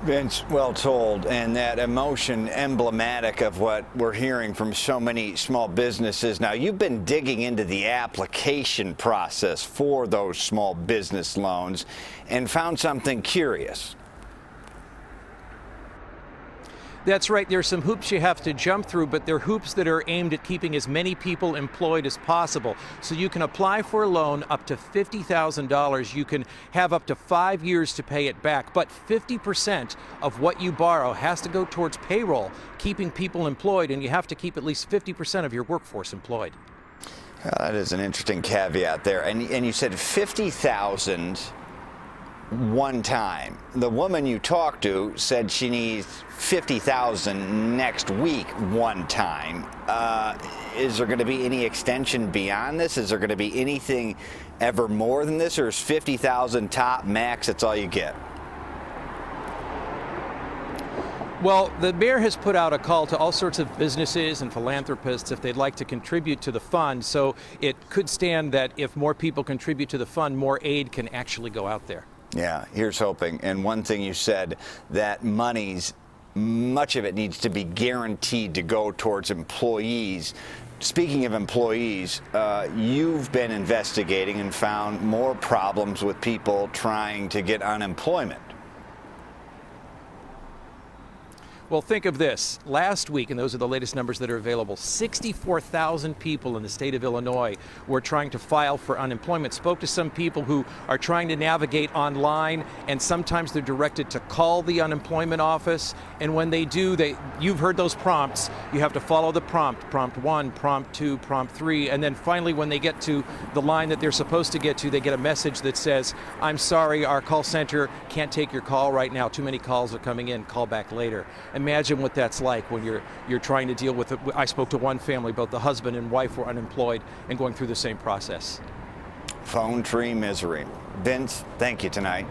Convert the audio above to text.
Vince, well told, and that emotion emblematic of what we're hearing from so many small businesses. Now, you've been digging into the application process for those small business loans and found something curious. That's right. There's some hoops you have to jump through, but they're hoops that are aimed at keeping as many people employed as possible. So you can apply for a loan up to $50,000. You can have up to 5 years to pay it back, but 50% of what you borrow has to go towards payroll, keeping people employed, and you have to keep at least 50% of your workforce employed. That is an interesting caveat there. And you said 50,000 one time. The woman you talked to said she needs 50,000 next week one time. Is there going to be any extension beyond this? Is there going to be anything ever more than this, or is 50,000 top max? That's all you get? Well, the mayor has put out a call to all sorts of businesses and philanthropists if they'd like to contribute to the fund. So it could stand that if more people contribute to the fund, more aid can actually go out there. Yeah, here's hoping. And one thing you said, that much of it needs to be guaranteed to go towards employees. Speaking of employees, you've been investigating and found more problems with people trying to get unemployment. Well, think of this. Last week, and those are the latest numbers that are available, 64,000 people in the state of Illinois were trying to file for unemployment. Spoke to some people who are trying to navigate online, and sometimes they're directed to call the unemployment office. And when they do, you've heard those prompts. You have to follow the prompt 1, prompt 2, prompt 3, and then finally when they get to the line that they're supposed to get to, they get a message that says, "I'm sorry, our call center can't take your call right now. Too many calls are coming in. Call back later." Imagine what that's like when you're trying to deal with it. I spoke to one family, both the husband and wife were unemployed and going through the same process. Phone tree misery. Vince, thank you tonight.